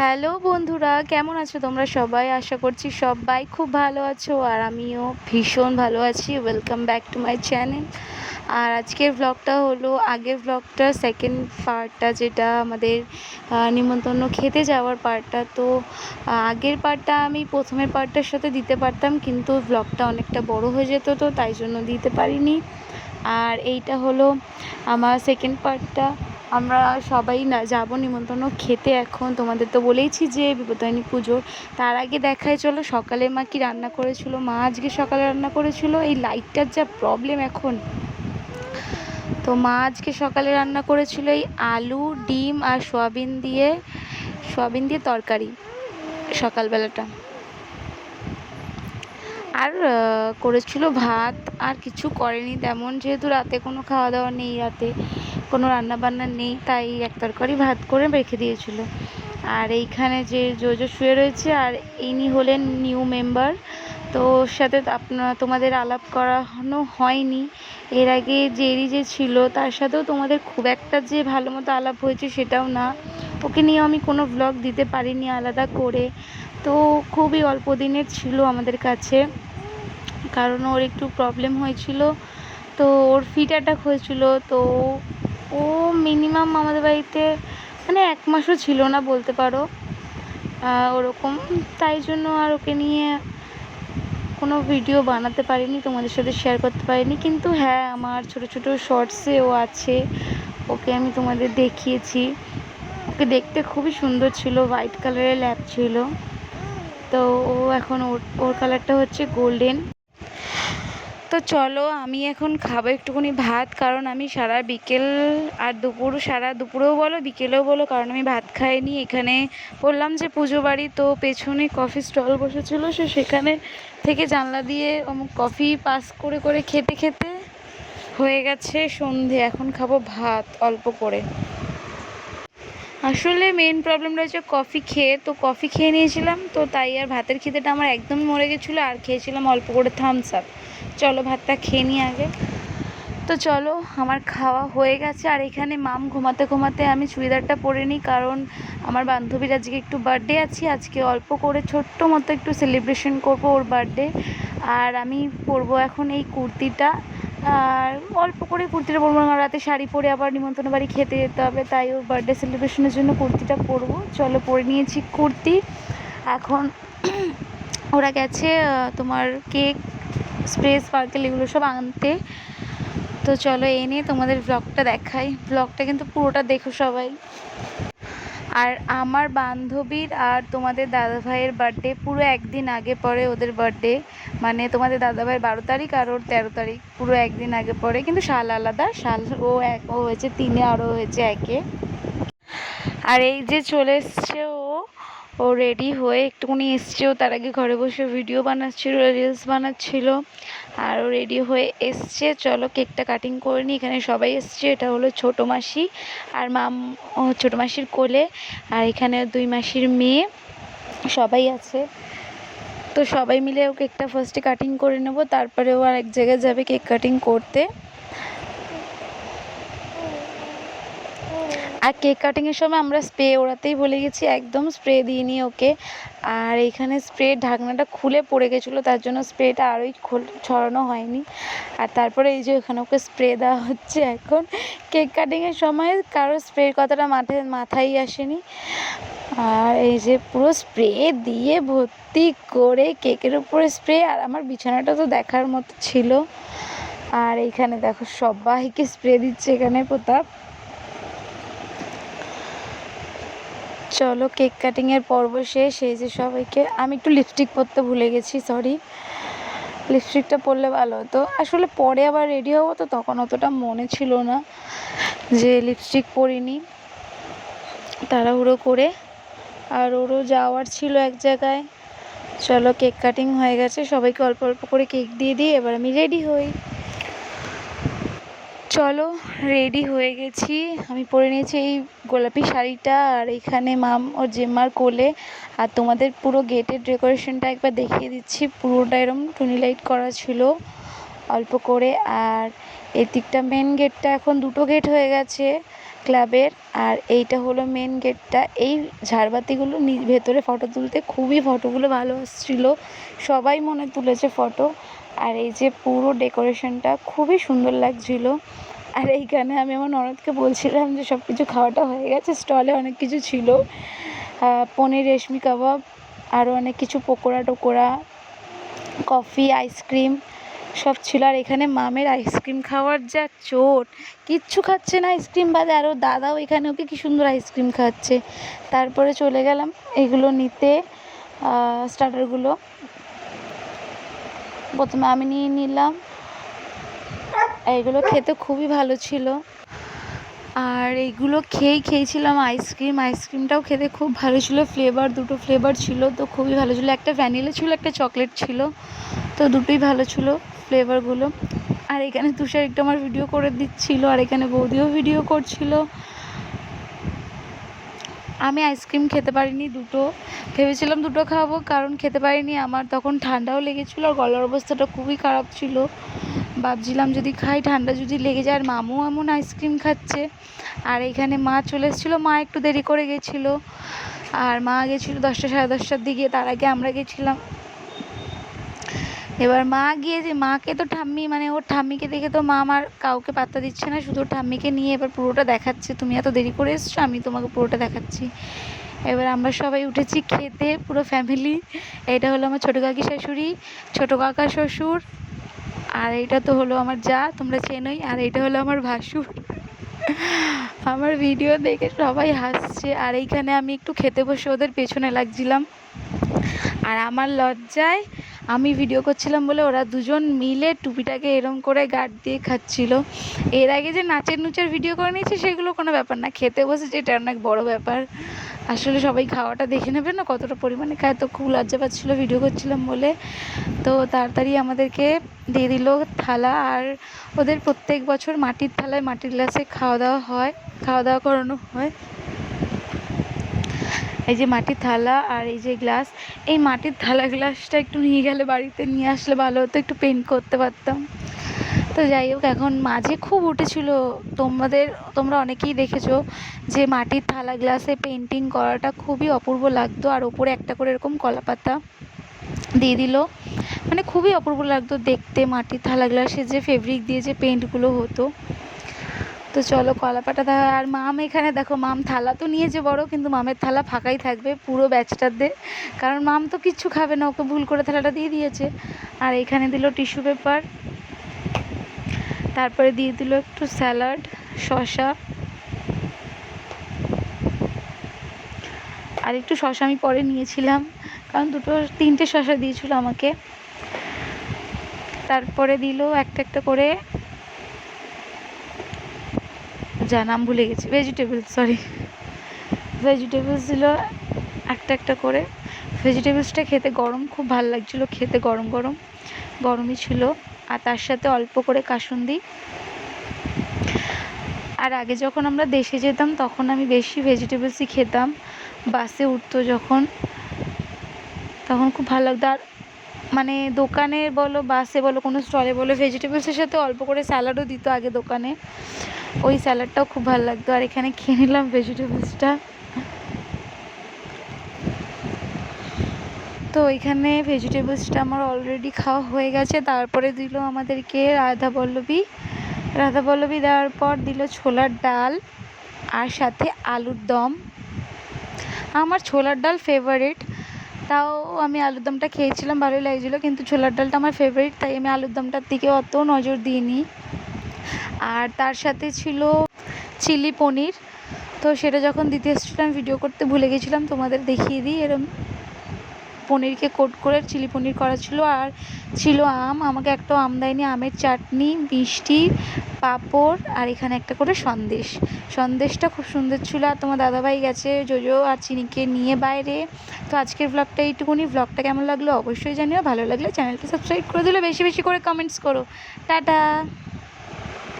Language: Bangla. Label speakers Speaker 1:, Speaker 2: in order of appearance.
Speaker 1: হ্যালো বন্ধুরা, কেমন আছো তোমরা সবাই? আশা করছি সবাই খুব ভালো আছো আর আমিও ভীষণ ভালো আছি। Welcome back to my channel. আর আজকের ব্লগটা হলো আগের ব্লগটা সেকেন্ড পার্টটা, যেটা আমাদের নিমন্ত্রণ খেতে যাওয়ার পার্টটা। তো আগের পার্টটা আমি প্রথমের পার্টটার সাথে দিতে পারতাম, কিন্তু ব্লগটা অনেকটা বড় হয়ে যেত, তো তাই জন্য দিতে পারিনি। আর এইটা হলো আমার সেকেন্ড পার্টটা। আমরা সবাই না যাবো নিমন্ত্রণ খেতে। এখন তোমাদের তো বলেইছি যে বিপত্তারিণী পুজোর। তার আগে দেখায় চলো সকালে মা কি রান্না করেছিল। মা আজকে সকালে রান্না করেছিল, এই লাইটটার যা প্রবলেম এখন। তো মা আজকে সকালে রান্না করেছিল এই আলু, ডিম আর সয়াবিন দিয়ে তরকারি সকালবেলাটা। আর করেছিল ভাত, আর কিছু করেনি তেমন, যেহেতু রাতে কোনো খাওয়া দাওয়া নেই, রাতে কোনো রান্নাবান্না নেই, তাই এক তরকারি ভাত করে রেখে দিয়েছিল। আর এইখানে যে জোজো শুয়ে রয়েছে, আর ইনি হলেন নিউ মেম্বার। তো ওর সাথে তোমাদের আলাপ করানো হয়নি। এর আগে জেরি যে ছিল তার সাথেও তোমাদের খুব একটা যে ভালো মতো আলাপ হয়েছে সেটাও না। ওকে নিয়ে আমি কোনো ব্লগ দিতে পারিনি আলাদা করে। তো খুবই অল্প দিনের ছিল আমাদের কাছে, কারণ ওর একটু প্রবলেম হয়েছিল। তো ওর ফিট অ্যাটাক হয়েছিল। তো ও মিনিমাম আমাদের বাড়িতে মানে 1 মাসও ছিল না বলতে পারো, ওরকম। তাই জন্য আর ওকে নিয়ে কোনো ভিডিও বানাতে পারিনি, তোমাদের সাথে শেয়ার করতে পারিনি। কিন্তু হ্যাঁ, আমার ছোট ছোট শর্টসে ও আছে, ওকে আমি তোমাদের দেখিয়েছি। ওকে দেখতে খুবই সুন্দর ছিল, হোয়াইট কালারের ল্যাব ছিল। তো ও এখন ওর কালারটা হচ্ছে গোল্ডেন। তো চলো আমি এখন খাবো একটুখানি ভাত, কারণ আমি সারা বিকেল আর সারা দুপুরেও বলো বিকেলেও বলো, কারণ আমি ভাত খাইনি। এখানে বললাম যে পুজো বাড়ি, তো পেছনে কফি স্টল বসেছিল, সেখানে থেকে জানলা দিয়ে কফি পাস করে করে খেতে খেতে হয়ে গেছে সন্ধে। এখন খাবো ভাত অল্প করে। আসলে মেন প্রবলেমটা হচ্ছে কফি খেয়ে, তো কফি খেয়ে নিয়েছিলাম, তো তাই আর ভাতের খিদেটা আমার একদমই মরে গেছিলো। আর খেয়েছিলাম অল্প করে থামস আপ। চলো ভাতটা খেয়ে নিই আগে। তো চলো আমার খাওয়া হয়ে গেছে। আর এখানে মাম ঘুমাতে ঘুমাতে আমি চুড়িদারটা পরে নিই, কারণ আমার বান্ধবীর আজকে একটু বার্থডে আছে। আজকে অল্প করে ছোট্ট মতো একটু সেলিব্রেশন করব ওর বার্থডে। আর আমি পরবো এখন এই কুর্তিটা, আর অল্প করে কুর্তিটা পরবো না, রাতে শাড়ি পরে আবার নিমন্ত্রণ বাড়ি খেতে যেতে হবে, তাই ওর বার্থডে সেলিব্রেশনের জন্য কুর্তিটা পরবো। চলো পরে নিয়েছি কুর্তি। এখন ওরা গেছে তোমার কেক, স্প্রে, স্পার্কেল এগুলো সব আনতে। তো চলো এনে তোমাদের ব্লগটা দেখাই। ব্লগটা কিন্তু পুরোটা দেখো সবাই। আর আমার বান্ধবীর আর তোমাদের দাদাভাইয়ের বার্থডে পুরো একদিন আগে পড়ে ওদের বার্থডে। মানে তোমাদের দাদাভাইয়ের 12 তারিখ আর ওর 13 তারিখ, পুরো একদিন আগে পড়ে, কিন্তু সাল আলাদা। সাল ও হয়েছে 3-এ আর ও হয়েছে 1-এ। আর এই যে চলে এসছে ও রেডি হয়ে একটুখানি এসছে। ও তার আগে ঘরে বসে ভিডিও বানাচ্ছিল, রিলস বানাচ্ছিল, আর ও রেডি হয়ে এসছে। চলো কেকটা কাটিং করে নিই। এখানে সবাই এসছে। এটা হলো ছোটো মাসি আর ছোটো মাসির কোলে, আর এখানে 2 মাসির মেয়ে, সবাই আছে। তো সবাই মিলে ও কেকটা ফার্স্টে কাটিং করে নেবো, তারপরে ও আর এক জায়গায় যাবে কেক কাটিং করতে। আর কেক কাটিংয়ের সময় আমরা স্প্রে ওড়াতেই ভুলে গেছি, একদম স্প্রে দিইনি ওকে। আর এইখানে স্প্রে ঢাকনাটা খুলে পড়ে গেছিলো, তার জন্য স্প্রেটা আরোই ছড়ানো হয়নি। আর তারপরে এই যে এখানে ওকে স্প্রে দেওয়া হচ্ছে এখন। কেক কাটিংয়ের সময় কারো স্প্রের কথাটা মাথায় আসেনি। আর এই যে পুরো স্প্রে দিয়ে ভর্তি করে কেকের উপরে স্প্রে। আর আমার বিছানাটা তো দেখার মতো ছিল। আর এইখানে দেখো সবাইকে স্প্রে দিচ্ছে এখানে প্রতাপ। চলো কেক কাটিংয়ের পর্ব শেষ। এই যে সবাইকে, আমি একটু লিপস্টিক পরতে ভুলে গেছি, সরি। লিপস্টিকটা পরলে ভালো হতো। আসলে পরে আবার রেডি হবো, তো তখন অতটা মনে ছিল না যে লিপস্টিক পরিনি, তাড়াহুড়ো করে। আর ওরও যাওয়ার ছিল এক জায়গায়। চলো কেক কাটিং হয়ে গেছে, সবাইকে অল্প অল্প করে কেক দিয়ে দিই, এবার আমি রেডি হই। চলো রেডি হয়ে গেছি। আমি পরে নিয়েছি এই গোলাপি শাড়িটা, আর এখানে মাম ওর জেম্মার কোলে। আর তোমাদের পুরো গেটের ডেকোরেশনটা একবার দেখিয়ে দিচ্ছি। পুরোটা এরকম টুনি লাইট করা ছিল অল্প করে। আর এদিকটা মেন গেটটা এখন 2টো গেট হয়ে গেছে, ক্লাবের। আর এইটা হলো মেন গেটটা। এই ঝাড়বাতিগুলো ভেতরে ফটো তুলতে খুবই ফটোগুলো ভালো আসছিল, সবাই মনে তুলেছে ফটো। আর এই যে পুরো ডেকোরেশনটা খুবই সুন্দর লাগছিল। আর এইখানে আমি আমার ননদকে বলছিলাম যে সব কিছু খাওয়াটা হয়ে গেছে, স্টলে অনেক কিছু ছিল, পনির রেশমি কাবাব, আরও অনেক কিছু পকোড়া টোকোড়া, কফি, আইসক্রিম সব ছিল। আর এখানে মামের আইসক্রিম খাওয়ার যা চোট, কিচ্ছু খাচ্ছে না আইসক্রিম বাদে। আরও দাদাও এখানে ওকে কী সুন্দর আইসক্রিম খাচ্ছে। তারপরে চলে গেলাম এগুলো নিতে, স্টার্টারগুলো। প্রথমে আমি নিয়ে নিলাম, এইগুলো খেতে খুবই ভালো ছিল। আর এইগুলো খেয়েছিলাম আইসক্রিমটাও খেতে খুব ভালো ছিল। দুটো ফ্লেভার ছিল, তো খুবই ভালো ছিল। একটা ভ্যানিলা ছিল, একটা চকলেট ছিল, তো দুটোই ভালো ছিল ফ্লেভারগুলো। আর এখানে তুষার একটু আমার ভিডিও করে দিচ্ছিল, আর এখানে বৌদিও ভিডিও করছিল। আমি আইসক্রিম খেতে পারিনি, ভেবেছিলাম দুটো খাবো, কারণ খেতে পারিনি। আমার তখন ঠান্ডাও লেগেছিলো আর গলার অবস্থাটা খুবই খারাপ ছিল। ভাবছিলাম যদি খাই ঠান্ডা যদি লেগে যায়। আর মামু এমন আইসক্রিম খাচ্ছে। আর এইখানে মা চলে এসেছিলো, মা একটু দেরি করে গেছিলো। আর মা গেছিলো 10টা সাড়ে 10টার দিকে, তার আগে আমরা গেছিলাম। এবার মা গিয়ে যে মাকে তো ঠাম্মি, মানে ওর ঠাম্মিকে দেখে তো মা আমার কাউকে পাত্তা দিচ্ছে না, শুধু ঠাম্মিকে নিয়ে এবার পুরোটা দেখাচ্ছে, তুমি এত দেরি করে এসছো, আমি তোমাকে পুরোটা দেখাচ্ছি। এবার আমরা সবাই উঠেছি খেতে, পুরো ফ্যামিলি। এটা হলো আমার ছোটো কাকি শাশুড়ি, ছোটো কাকা শ্বশুর, আর এইটা তো হলো আমার যা, তোমরা চেনোই। আর এইটা হলো আমার ভাসুর। আমার ভিডিও দেখে সবাই হাসছে। আর এইখানে আমি একটু খেতে বসে ওদের পেছনে লাগছিলাম। আর আমার লজ্জায় আমি ভিডিও করছিলাম বলে ওরা দুজন মিলে টুপিটাকে এরম করে গার্ড দিয়ে খাচ্ছিল। এর আগে যে নাচের ভিডিও করে নিয়েছে সেগুলো কোনো ব্যাপার না, খেতে বসেছে এটা অনেক বড় ব্যাপার। আসলে সবাই খাওয়াটা দেখে নেবে না কতটা পরিমাণে খায়, তো খুব লজ্জা পাচ্ছিলো ভিডিও করছিলাম বলে। তো তাড়াতাড়ি আমাদেরকে দিয়ে দিল থালা। আর ওদের প্রত্যেক বছর মাটির থালায় মাটির গ্লাসে খাওয়া দাওয়া করানো হয়। এই যে মাটির থালা আর এই যে গ্লাস, এই মাটির থালা গ্লাসটা একটু নিয়ে গেলে বাড়িতে নিয়ে আসলে ভালো হতো, একটু পেন্ট করতে পারতাম। তো যাই হোক, এখন মাঝে খুব উঠেছিল, তোমরা অনেকেই দেখেছো যে মাটির থালা গ্লাসে পেন্টিং করাটা খুবই অপূর্ব লাগতো। আর ওপরে একটা করে এরকম কলাপাতা দিয়ে দিল, মানে খুবই অপূর্ব লাগতো দেখতে। মাটির থালা গ্লাসে যে ফেব্রিক দিয়ে যে পেন্টগুলো হতো। তো চলো কলাপাতা। আর মাম এখানে দেখো, মাম থালা তো নিয়েছে বড়, কিন্তু মামের থালা ফাঁকাই থাকবে পুরো ব্যাচটারদের, কারণ মাম তো কিচ্ছু খাবে না, ওকে ভুল করে থালাটা দিয়ে দিয়েছে। আর এখানে দিল টিস্যু পেপার, তারপরে দিয়ে দিল একটু স্যালাড, শসা, আর একটু শসা আমি পরে নিয়েছিলাম, কারণ 3টে শসা দিয়েছিল আমাকে। তারপরে দিল একটা একটা করে, যা নাম ভুলে গেছি, ভেজিটেবলস দিল একটা একটা করে। ভেজিটেবলসটা খেতে গরম, খুব ভালো লাগছিলো খেতে, গরমই ছিল। আর তার সাথে অল্প করে কাসুন্দি। আর আগে যখন আমরা দেশে যেতাম তখন আমি বেশি ভেজিটেবলসই খেতাম, বাসে উঠতো যখন, তখন খুব ভালো লাগতো। আর মানে দোকানে বলো, বাসে বলো, কোনো স্টলে বলো, ভেজিটেবলসের সাথে অল্প করে স্যালাডও দিত আগে দোকানে, ওই স্যালাডটাও খুব ভালো লাগতো। আর এখানে খেয়ে নিলাম ভেজিটেবলসটা। তো এখানে ভেজিটেবলসটা আমার অলরেডি খাওয়া হয়ে গেছে। তারপরে দিল আমাদেরকে রাধাবল্লভী দেওয়ার পর দিল ছোলার ডাল আর সাথে আলুর দম। আমার ছোলার ডাল ফেভারিট, তাও আমি আলুর দমটা খেয়েছিলাম, ভালোই লাগছিলো, কিন্তু ছোলার ডালটা আমার ফেভারিট, তাই আমি আলুর দমটার দিকে অত নজর দিইনি। আর তার সাথে ছিল চিলি পনির, তো সেটা যখন দিতে এসেছিলাম ভিডিও করতে ভুলে গেছিলাম, তোমাদের দেখিয়ে দিই। এরম পনিরকে কোট করে চিলি পনির করা ছিল। আর ছিল আম, আমাকে একটাও আম দেয়নি, আমের চাটনি, মিষ্টি, পাঁপড়, আর এখানে একটা করে সন্দেশটা খুব সুন্দর ছিল। আর তোমার দাদাভাই গেছে জোজো আর চিনিকে নিয়ে বাইরে। তো আজকের ব্লগটা এইটুকুনি। ব্লগটা কেমন লাগলো অবশ্যই জানিও, ভালো লাগলে চ্যানেলটা সাবস্ক্রাইব করে দিলে, বেশি বেশি করে কমেন্টস করো। টাটা।